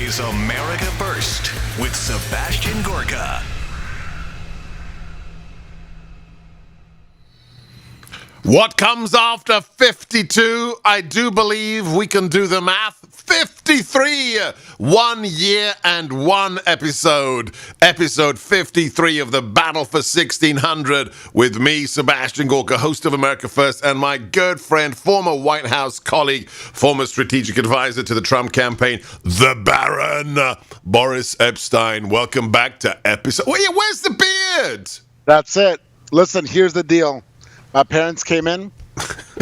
is America First with Sebastian Gorka. What comes after 52? I do believe we can do the math. 53! 1 year and one episode. Episode 53 of the Battle for 1600 with me, Sebastian Gorka, host of America First, and my good friend, former White House colleague, former strategic advisor to the Trump campaign, the Baron, Boris Epshteyn. Welcome back to episode... Where's the beard? That's it. Listen, here's the deal. My parents came in.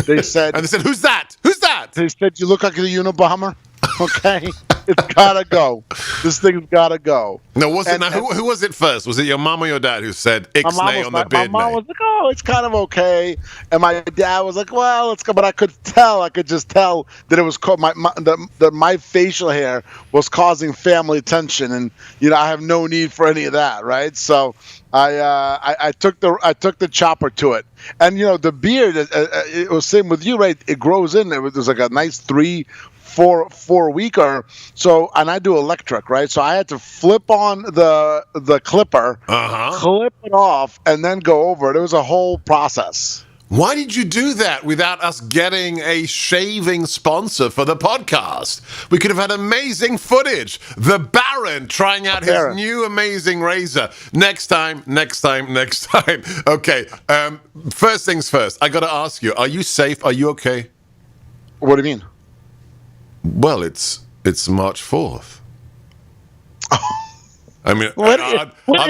They said... And they said, who's that? Who's that? They said, you look like a Unabomber. Okay? It's gotta go. This thing's gotta go. No, who was it first? Was it your mom or your dad who said, Ixnay on the beard? My mom was like, oh, it's kind of okay. And my dad was like, well, let's go. But I could just tell that it was that my facial hair was causing family tension. And, I have no need for any of that, right? So... I took the chopper to it, and the beard. It was same with you, right? It grows in. It was like a nice 3-4 weeker. So, and I do electric, right? So I had to flip on the clipper, clip it off, and then go over it. It was a whole process. Why did you do that without us getting a shaving sponsor for the podcast? We could have had amazing footage. The Baron trying out his new amazing razor. Next time. Okay, first things first. I got to ask you, are you safe? Are you okay? What do you mean? Well, it's March 4th. I mean, What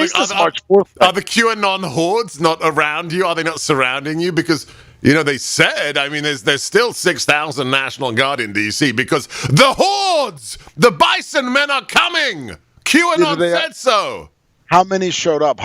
is March 4th? Are the QAnon hordes not around you? Are they not surrounding you? Because, they said, there's still 6,000 National Guard in D.C. because the hordes, the bison men are coming. QAnon said so. How many showed up?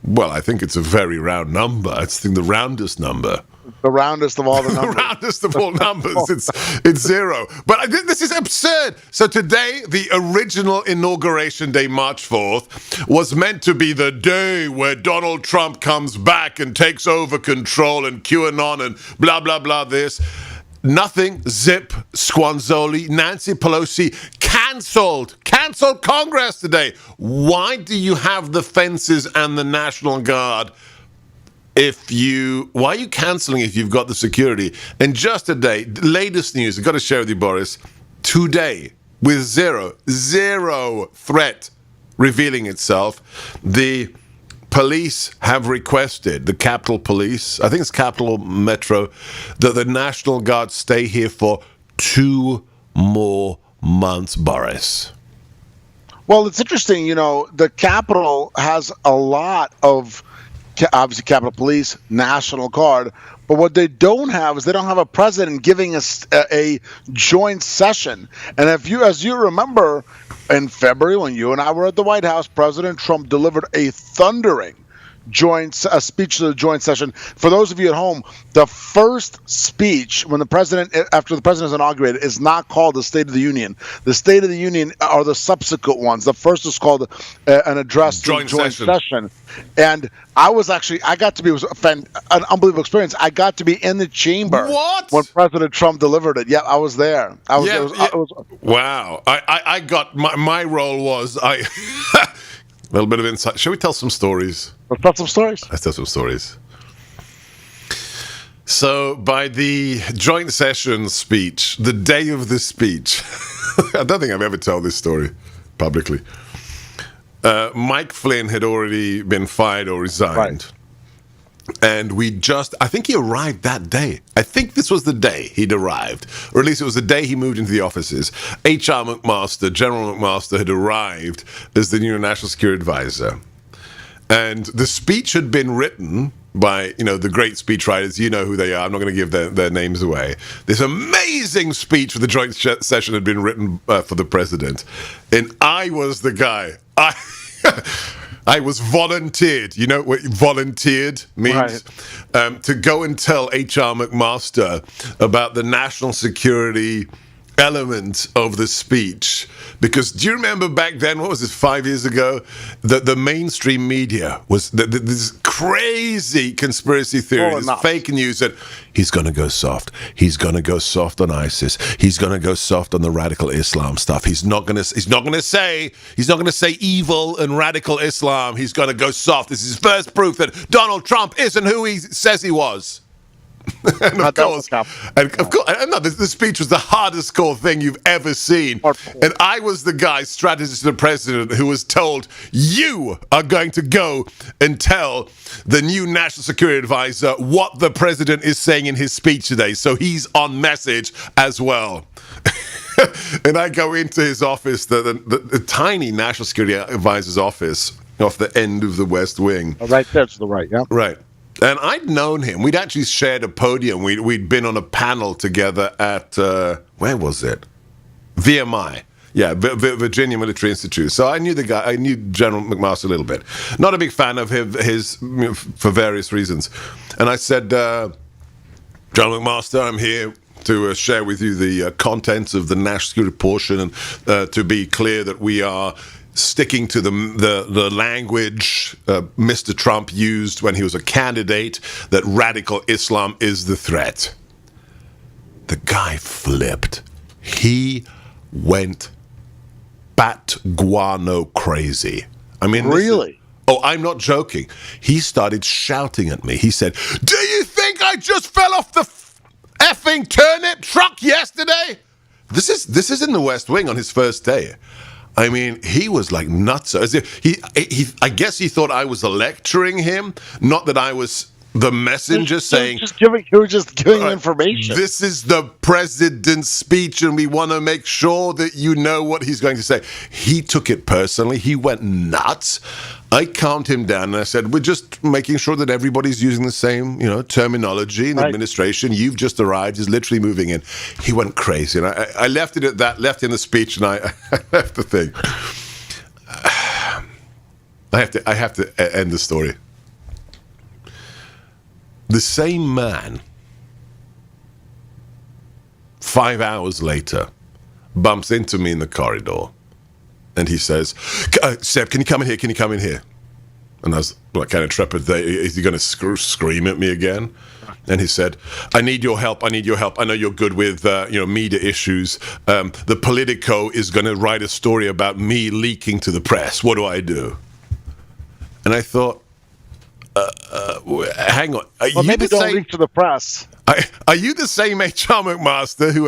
Well, I think it's a very round number. I think the roundest number. The roundest of all the numbers. The roundest of all numbers. It's zero. But this is absurd. So today, the original Inauguration Day, March 4th, was meant to be the day where Donald Trump comes back and takes over control and QAnon and blah, blah, blah, this. Nothing. Zip. Squanzoli. Nancy Pelosi canceled Congress today. Why do you have the fences and the National Guard? Why are you canceling if you've got the security? And just today, latest news, I've got to share with you, Boris, today, with zero threat revealing itself, the police have requested, the Capitol Police, I think it's Capitol Metro, that the National Guard stay here for 2 more months, Boris. Well, it's interesting, the Capitol has a lot of... obviously Capitol Police, National Guard, but what they don't have is they don't have a president giving us a joint session. And as you remember, in February when you and I were at the White House, President Trump delivered a thundering speech to the joint session. For those of you at home, the first speech after the president is inaugurated is not called the State of the Union. The State of the Union are the subsequent ones. The first is called an address to joint session. And it was an unbelievable experience. I got to be in the chamber when President Trump delivered it. Yeah, I was there. Wow. I got my role was a little bit of insight. Shall we tell some stories? Let's tell some stories. So, by the joint session speech, the day of the speech, I don't think I've ever told this story publicly. Mike Flynn had already been fired or resigned. Right. And I think he arrived that day. I think this was the day he'd arrived, or at least it was the day he moved into the offices. General McMaster had arrived as the new National Security Advisor. And the speech had been written by, the great speechwriters. You know who they are. I'm not going to give their names away. This amazing speech for the joint session had been written for the president. And I was the guy. I was volunteered. You know what volunteered means? Right. To go and tell H.R. McMaster about the national security element of the speech, because do you remember back then, what was it, 5 years ago, that the mainstream media was this crazy conspiracy theory, this fake news that he's going to go soft, on ISIS, he's going to go soft on the radical Islam stuff, he's not going to say evil and radical Islam, he's going to go soft. This is his first proof that Donald Trump isn't who he says he was. And of course, the speech was the hardest core thing you've ever seen. And I was the guy, strategist to the president, who was told, you are going to go and tell the new national security advisor what the president is saying in his speech today. So he's on message as well. And I go into his office, the tiny national security advisor's office off the end of the West Wing. Oh, right there to the right, yeah. Right. And I'd known him. We'd actually shared a podium. We'd been on a panel together at, where was it? VMI. Yeah, Virginia Military Institute. So I knew the guy. I knew General McMaster a little bit. Not a big fan of his for various reasons. And I said, General McMaster, I'm here to share with you the contents of the national security portion, and to be clear that we are sticking to the language Mr. Trump used when he was a candidate, that radical Islam is the threat. The guy flipped. He went bat guano crazy. I mean, really? I'm not joking. He started shouting at me. He said, "Do you think I just fell off the effing turnip truck yesterday?" This is in the West Wing on his first day. I mean, he was like nuts. As if I guess he thought I was lecturing him, not that I was the messenger saying. You were just giving information. This is the president's speech, and we want to make sure that you know what he's going to say. He took it personally. He went nuts. I calmed him down, and I said, "We're just making sure that everybody's using the same, terminology in the administration. You've just arrived. He's literally moving in." He went crazy, and I left it at that. Left in the speech, and I left the thing. I have to end the story. The same man, 5 hours later, bumps into me in the corridor, and he says, "Seb, can you come in here? Can you come in here?" And I was kind of trepid. Is he going to scream at me again? And he said, "I need your help. I need your help. I know you're good with media issues. The Politico is going to write a story about me leaking to the press. What do I do?" And I thought, hang on. Maybe don't leak to the press. Are you the same HR McMaster who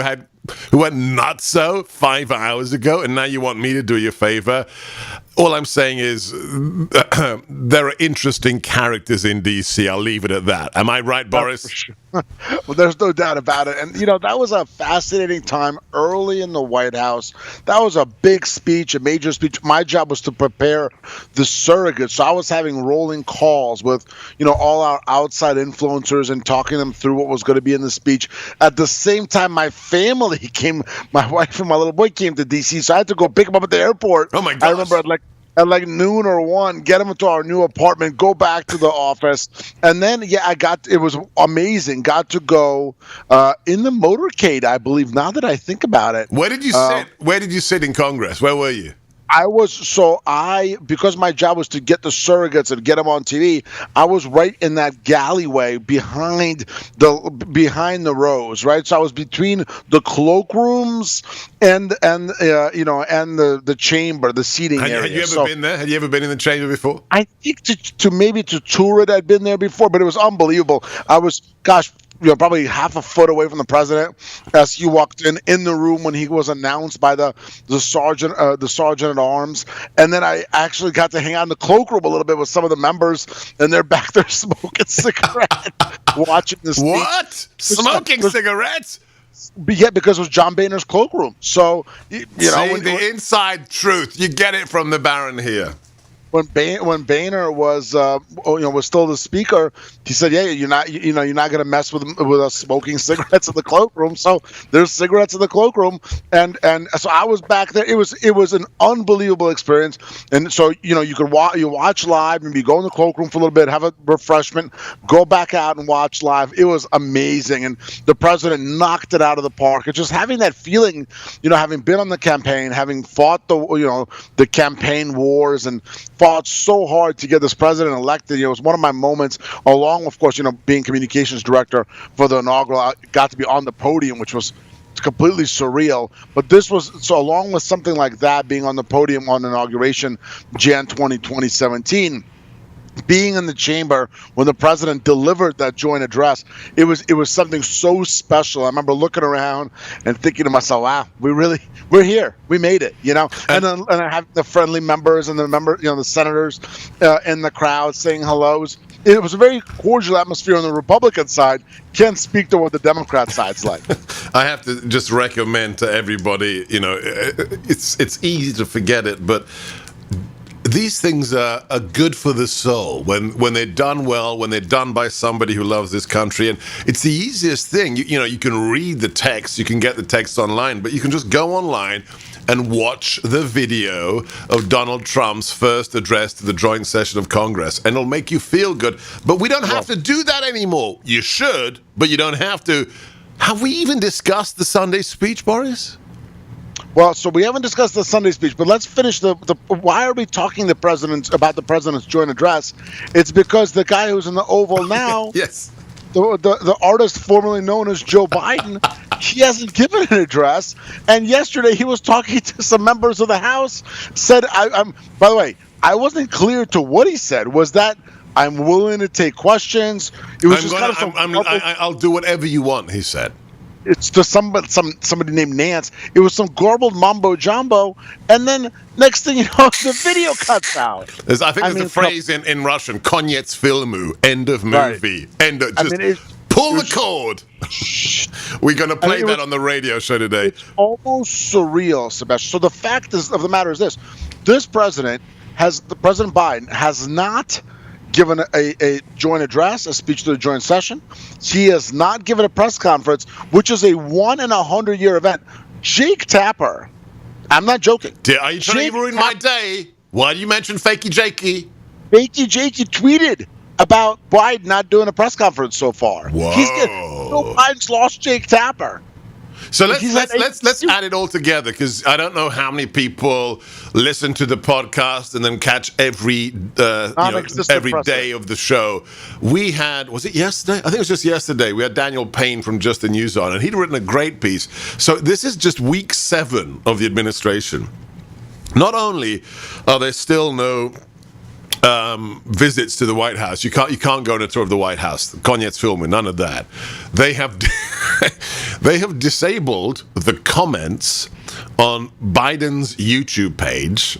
went nutso 5 hours ago, and now you want me to do you a favor? All I'm saying is there are interesting characters in DC. I'll leave it at that. Am I right, Boris? Sure. Well, there's no doubt about it. And, that was a fascinating time early in the White House. That was a big speech, a major speech. My job was to prepare the surrogates. So I was having rolling calls with, all our outside influencers and talking them through what was going to be in the speech. At the same time, my family came, my wife and my little boy came to DC. So I had to go pick them up at the airport. Oh, my gosh. I remember at noon or 1, get them into our new apartment, go back to the office. And then, it was amazing. Got to go in the motorcade, I believe, now that I think about it. Where did you sit? Where did you sit in Congress? Where were you? Because my job was to get the surrogates and get them on TV, I was right in that galleyway behind the rows, right? So I was between the cloakrooms and the chamber, the seating area. Had you ever been there? Had you ever been in the chamber before? I think to tour it, I'd been there before, but it was unbelievable. I was, probably half a foot away from the president as he walked in the room when he was announced by the sergeant at arms. And then I actually got to hang out in the cloakroom a little bit with some of the members, and they're back there smoking cigarettes, watching this. What? Smoking cigarettes? Yeah, because it was John Boehner's cloakroom. So, the inside truth. You get it from the Baron here. when Boehner was was still the speaker, he said, "Yeah, you're not going to mess with us smoking cigarettes in the cloakroom." So there's cigarettes in the cloakroom, and so I was back there. It was an unbelievable experience, and so you could watch live, maybe go in the cloakroom for a little bit, have a refreshment, go back out and watch live. It was amazing, and the president knocked it out of the park. It's just having that feeling, having been on the campaign, having fought the campaign wars and fought so hard to get this president elected. It was one of my moments, along, of course, being communications director for the inaugural. I got to be on the podium, which was completely surreal. But this was, so along with something like that, being on the podium on inauguration, Jan 2017, being in the chamber when the president delivered that joint address, it was something so special. I remember looking around and thinking to myself, "Wow, we're here, we made it," And I have the friendly members and the senators in the crowd saying hellos. It was a very cordial atmosphere on the Republican side. Can't speak to what the Democrat side's like. I have to just recommend to everybody, it's easy to forget it, but these things are good for the soul when they're done well, when they're done by somebody who loves this country. And it's the easiest thing. You can read the text, you can get the text online, but you can just go online and watch the video of Donald Trump's first address to the joint session of Congress, and it'll make you feel good. But we don't have to do that anymore. You should, but you don't have to. Have we even discussed the Sunday speech, Boris? Well, so we haven't discussed the Sunday speech, but let's finish the why are we talking about the president's joint address? It's because the guy who's in the Oval now, yes, the artist formerly known as Joe Biden, he hasn't given an address. And yesterday he was talking to some members of the House, said, I'm by the way, I wasn't clear to what he said. Was that I'm willing to take questions? It was I'll do whatever you want, he said. It's to somebody named Nance. It was some garbled mumbo jumbo, and then next thing you know, the video cuts out. There's a phrase in Russian: "Konyets filmu," end of movie, right. End of pull the cord. We're going to play that on the radio show today. It's almost surreal, Sebastian. So the fact of the matter is this: President Biden has not given a joint address, a speech to the joint session. He has not given a press conference, which is a 1 in 100-year event. Jake Tapper, I'm not joking. Are you trying to ruin my day? Why do you mention Fakey Jakey? Fakey Jakey tweeted about Biden not doing a press conference so far. Whoa. Joe Biden's lost Jake Tapper. So let's add it all together, because I don't know how many people listen to the podcast and then catch every day of the show. We had, was it yesterday? I think it was just yesterday. We had Daniel Payne from Just the News on, and he'd written a great piece. So this is just week 7 of the administration. Not only are there still no visits to the White House. You can't go on a tour of the White House. Konyets filming, none of that. They have disabled the comments on Biden's YouTube page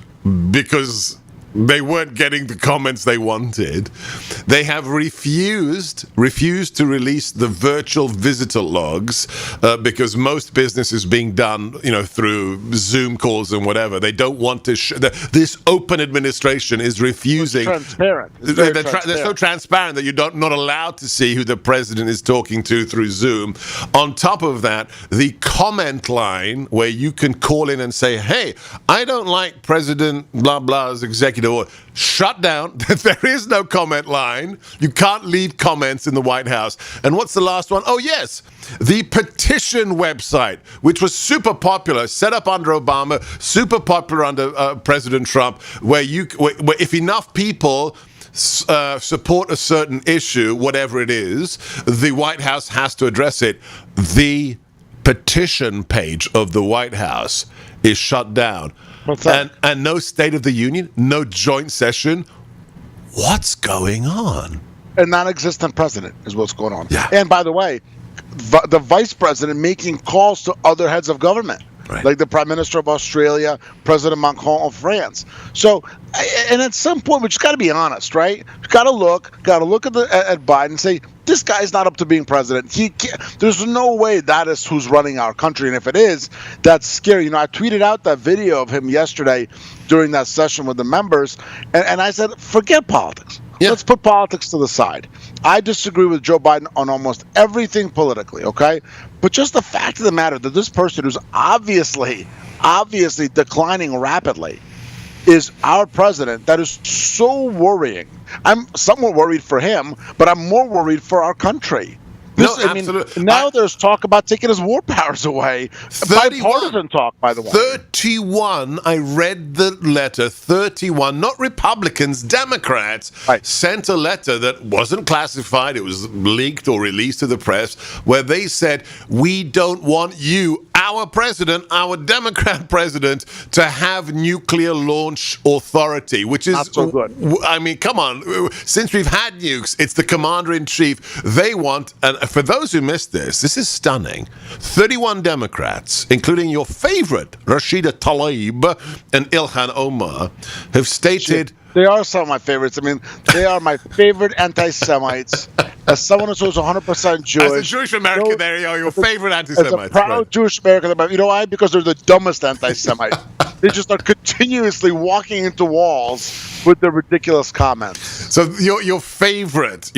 because they weren't getting the comments they wanted. They have refused to release the virtual visitor logs because most business is being done, through Zoom calls and whatever. They don't want to. This open administration is refusing. It's transparent. They're so transparent that you're not allowed to see who the president is talking to through Zoom. On top of that, the comment line where you can call in and say, "Hey, I don't like President blah blah's executive order," shut down. There is no comment line. You can't leave comments in the White House. And what's the last one? Oh, yes. The petition website, which was super popular, set up under Obama, super popular under President Trump, where if enough people support a certain issue, whatever it is, the White House has to address it. The petition page of the White House is shut down. And no State of the Union, no joint session. What's going on? A non-existent president is what's going on. Yeah. And by the way, the vice president making calls to other heads of government. Right. like the Prime Minister of Australia, President Macron of France. So, and at some point, we just got to be honest, right? Got to look at Biden and say, this guy's not up to being president. There's no way that is who's running our country. And if it is, that's scary. I tweeted out that video of him yesterday during that session with the members, and I said, forget politics. Yeah. Let's put politics to the side. I disagree with Joe Biden on almost everything politically, okay? But just the fact of the matter that this person who's obviously declining rapidly is our president, that is so worrying. I'm somewhat worried for him, but I'm more worried for our country. Absolutely. Now there's talk about taking his war powers away. 31. Bipartisan talk, by the way. 31. I read the letter. 31, not Republicans, Democrats, sent a letter that wasn't classified. It was leaked or released to the press, where they said, we don't want you, our president, our Democrat president, to have nuclear launch authority, which is not so good. I mean, come on. Since we've had nukes, it's the commander-in-chief. They want, and for those who missed this is stunning. 31 Democrats, including your favorite Rashida Tlaib and Ilhan Omar, have stated... They are some of my favorites. I mean, they are my favorite anti-Semites. As someone who's 100% Jewish. As a Jewish American, there you are, your favorite anti-Semites. As a proud Jewish American, you know why? Because they're the dumbest anti-Semites. They just are continuously walking into walls with their ridiculous comments. So your favorite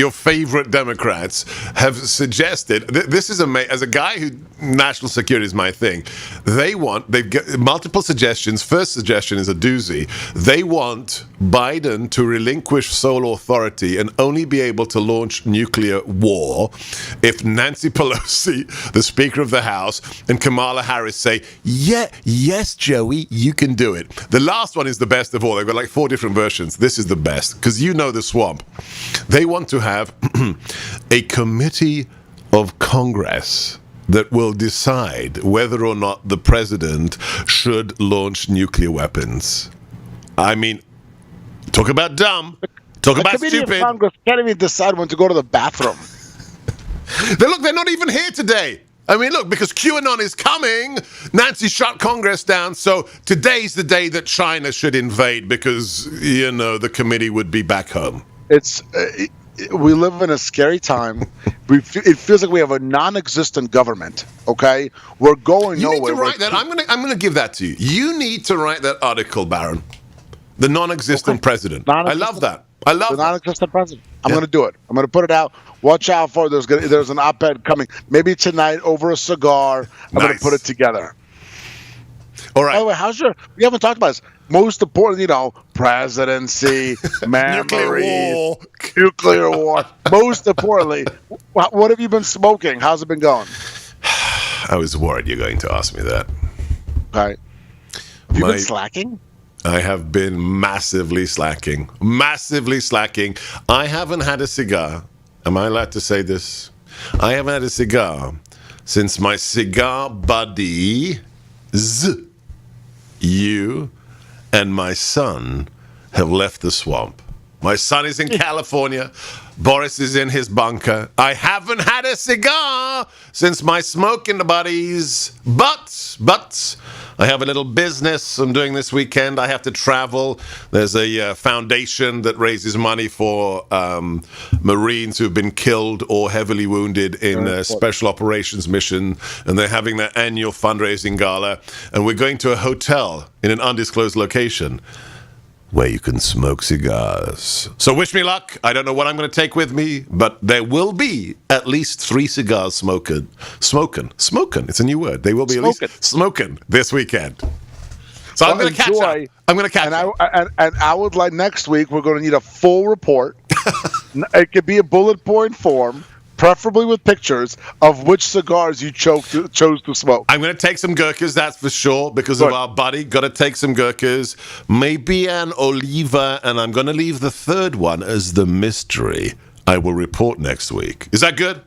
Democrats have suggested, this is amazing. As a guy who national security is my thing, they've got multiple suggestions. First suggestion is a doozy. They want Biden to relinquish sole authority and only be able to launch nuclear war if Nancy Pelosi, the Speaker of the House, and Kamala Harris say, yes, Joey, you can do it. The last one is the best of all. They've got like 4 different versions. This is the best, because you know the swamp. They want to have a committee of Congress that will decide whether or not the president should launch nuclear weapons. I mean, talk about dumb. Talk about stupid. The committee of Congress can't even decide when to go to the bathroom. They're not even here today. I mean, look, because QAnon is coming, Nancy shut Congress down, so today's the day that China should invade because, the committee would be back home. We live in a scary time. It feels like we have a non-existent government, okay? We're going nowhere. You need to write that. I'm going to give that to you. You need to write that article, Baron. The non-existent president. I love that. I love the non-existent president. I'm going to do it. I'm going to put it out. Watch out for it. There's an op-ed coming. Maybe tonight over a cigar. I'm going to put it together. All right. By the way, we haven't talked about this. Most important, presidency, memories, nuclear war. Most importantly, what have you been smoking? How's it been going? I was worried you're going to ask me that. Okay. Have you been slacking? I have been massively slacking. I haven't had a cigar. Am I allowed to say this? I haven't had a cigar since my cigar buddies, you, and my son have left the swamp. My son is in California. Boris is in his bunker. I haven't had a cigar since my smoking buddies. But I have a little business I'm doing this weekend. I have to travel. There's a foundation that raises money for Marines who've been killed or heavily wounded in a special operations mission. And they're having their annual fundraising gala. And we're going to a hotel in an undisclosed location where you can smoke cigars. So wish me luck. I don't know what I'm going to take with me, but there will be at least 3 cigars smoking. It's a new word. They will be at least smoking this weekend. So I'm going to catch up. I'm going to catch up. And I would like next week, we're going to need a full report. It could be a bullet point form, preferably with pictures of which cigars you chose to smoke. I'm going to take some Gorkas, that's for sure, because of our buddy. Got to take some Gorkas. Maybe an Oliva, and I'm going to leave the third one as the mystery. I will report next week. Is that good?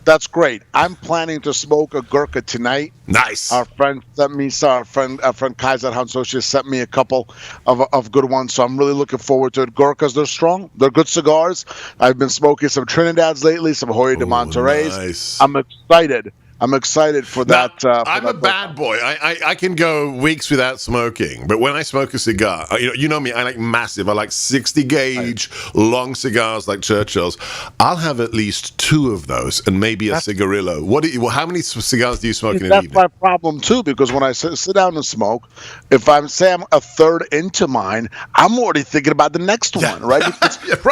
That's great. I'm planning to smoke a Gorka tonight. Nice. Our friend sent me, our friend Kaiser Hansocius sent me a couple of good ones, so I'm really looking forward to it. Gorkas, they're strong. They're good cigars. I've been smoking some Trinidad's lately, some Hoya de Monterey's. Nice. I'm excited I'm excited for Now, that. For I'm that a bad boy. I can go weeks without smoking, but when I smoke a cigar, you know me, I like massive. I like 60 gauge, long cigars like Churchill's. I'll have at least 2 of those and maybe a cigarillo. How many cigars do you smoke in an evening? That's my problem too, because when I sit down and smoke, if I'm a third into mine, I'm already thinking about the next one, right?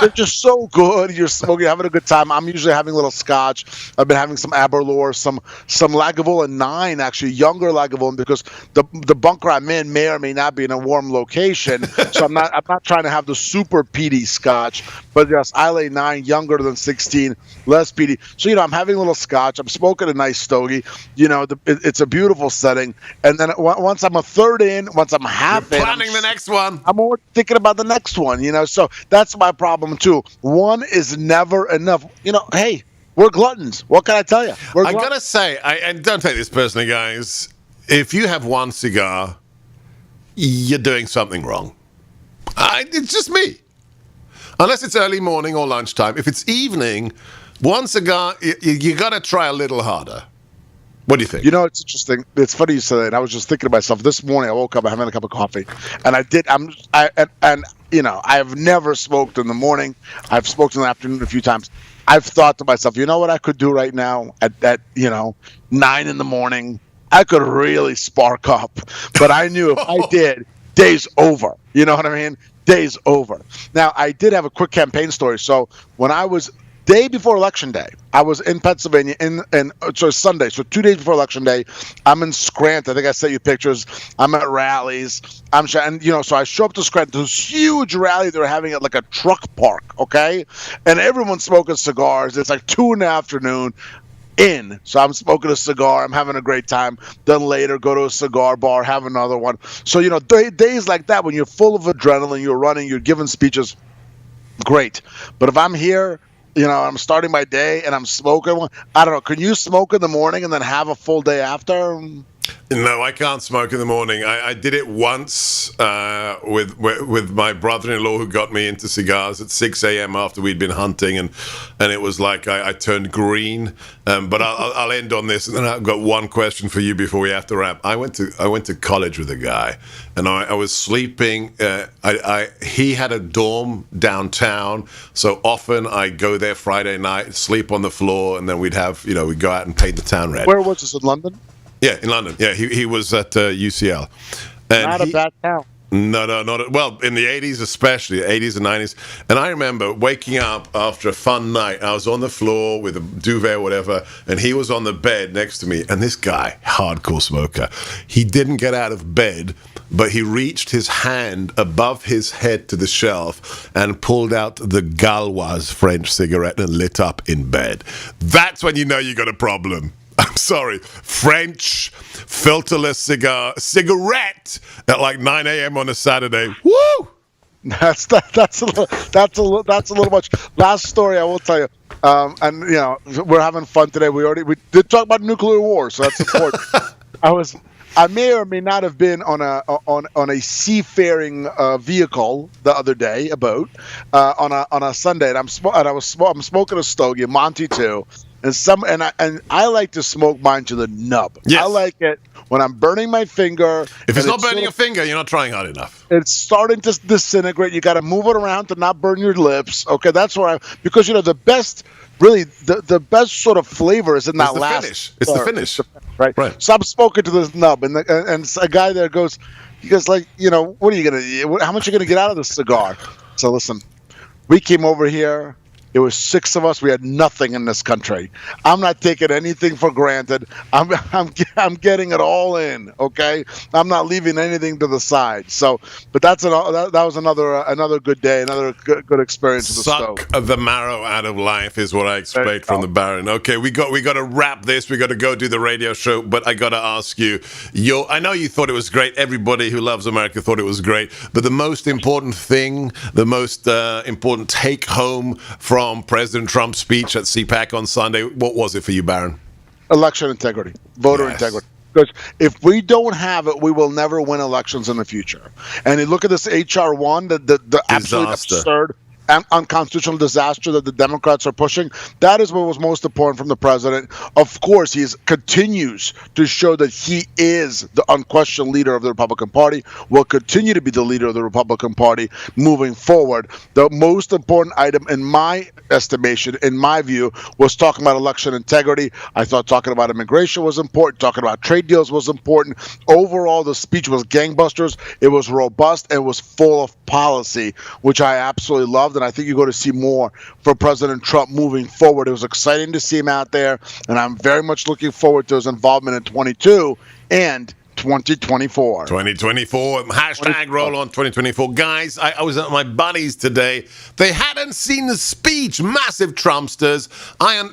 They're just so good. You're smoking, having a good time. I'm usually having a little scotch. I've been having some Aberlour, some Lagavulin 9, actually younger Lagavulin, because the bunker I'm in may or may not be in a warm location. So I'm not trying to have the super peaty scotch, but yes, Islay 9, younger than 16, less peaty. So I'm having a little scotch. I'm smoking a nice stogie. It's a beautiful setting. And then once I'm a third in, once I'm half in, planning the next one. I'm already thinking about the next one. So that's my problem too. One is never enough. Hey, we're gluttons. What can I tell you? I gotta say, and don't take this personally, guys. If you have one cigar, you're doing something wrong. It's just me. Unless it's early morning or lunchtime. If it's evening, one cigar, you gotta try a little harder. What do you think? It's interesting. It's funny you say that. I was just thinking to myself this morning. I woke up having a cup of coffee, and I have never smoked in the morning. I've smoked in the afternoon a few times. I've thought to myself, you know what I could do right now at 9 in the morning? I could really spark up. But I knew if I did, day's over. You know what I mean? Day's over. Now, I did have a quick campaign story. So when I was day before Election Day, I was in Pennsylvania, so Sunday, so 2 days before Election Day, I'm in Scranton. I think I sent you pictures. I'm at rallies. So I show up to Scranton, this huge rally they were having at like a truck park, okay? And everyone's smoking cigars. It's like 2 in the afternoon. So I'm smoking a cigar. I'm having a great time. Then later, go to a cigar bar, have another one. So, days like that, when you're full of adrenaline, you're running, you're giving speeches, great. But if I'm here, I'm starting my day and I'm smoking one. I don't know. Can you smoke in the morning and then have a full day after? No, I can't smoke in the morning. I did it once with my brother-in-law who got me into cigars at 6 a.m. after we'd been hunting, and it was like I turned green. But I'll end on this, and then I've got one question for you before we have to wrap. I went to college with a guy, and I was sleeping. He had a dorm downtown, so often I go there Friday night, sleep on the floor, and then we'd go out and paint the town red. Where was this, in London? Yeah, in London. Yeah, he was at UCL. And not a bad town. No, well, in the 80s especially, 80s and 90s. And I remember waking up after a fun night. I was on the floor with a duvet or whatever, and he was on the bed next to me. And this guy, hardcore smoker, he didn't get out of bed, but he reached his hand above his head to the shelf and pulled out the Gauloise French cigarette and lit up in bed. That's when you know you got a problem. I'm sorry, French filterless cigarette at like 9 a.m. on a Saturday. Woo! That's a little much. Last story I will tell you, we're having fun today. We did talk about nuclear war, so that's important. I may or may not have been on a seafaring vehicle the other day, a boat, on a Sunday, and I'm smoking a stogie, Monty too. And I like to smoke mine to the nub. Yes. I like it when I'm burning my finger. If it's not burning your finger, you're not trying hard enough. It's starting to disintegrate. You got to move it around to not burn your lips. Okay, that's where because the best, really the best sort of flavor is in that last finish. It's the finish, right? So I'm smoking to the nub, and a guy there goes, what are you gonna? How much are you gonna get out of this cigar? So listen, we came over here. It was 6 of us. We had nothing in this country. I'm not taking anything for granted. I'm getting it all in. Okay, I'm not leaving anything to the side. So, but that was another good day, another good experience. Suck the marrow out of life is what I expect from the Baron. Okay, we got to wrap this. We got to go do the radio show. But I got to ask you. I know you thought it was great. Everybody who loves America thought it was great. But the most important thing, the most important take home from President Trump's speech at CPAC on Sunday, what was it for you, Baron? Election integrity, voter integrity. Because if we don't have it, we will never win elections in the future. And you look at this HR1, the absolute absurd. unconstitutional disaster that the Democrats are pushing. That is what was most important from the president. Of course, he continues to show that he is the unquestioned leader of the Republican Party, will continue to be the leader of the Republican Party moving forward. The most important item, in my estimation, in my view, was talking about election integrity. I thought talking about immigration was important, talking about trade deals was important. Overall, the speech was gangbusters. It was robust and was full of policy, which I absolutely loved, and I think you're going to see more for President Trump moving forward. It was exciting to see him out there, and I'm very much looking forward to his involvement in 22 and 2024. 2024. Hashtag roll on 2024. Guys, I was at my buddies today. They hadn't seen the speech. Massive Trumpsters.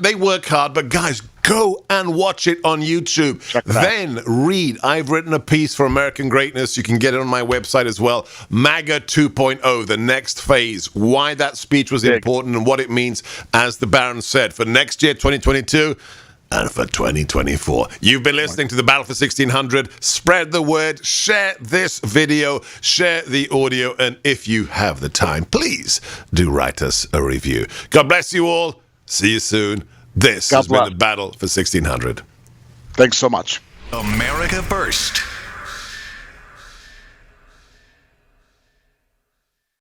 They work hard, but guys, go and watch it on YouTube. Then read. I've written a piece for American Greatness. You can get it on my website as well. MAGA 2.0, the next phase. Why that speech was important and what it means, as the Baron said, for next year, 2022. And for 2024. You've been listening to The Battle for 1600. Spread the word, share this video, share the audio, and if you have the time, please do write us a review. God bless you all. See you soon. This has been The Battle for 1600. Thanks so much. America First.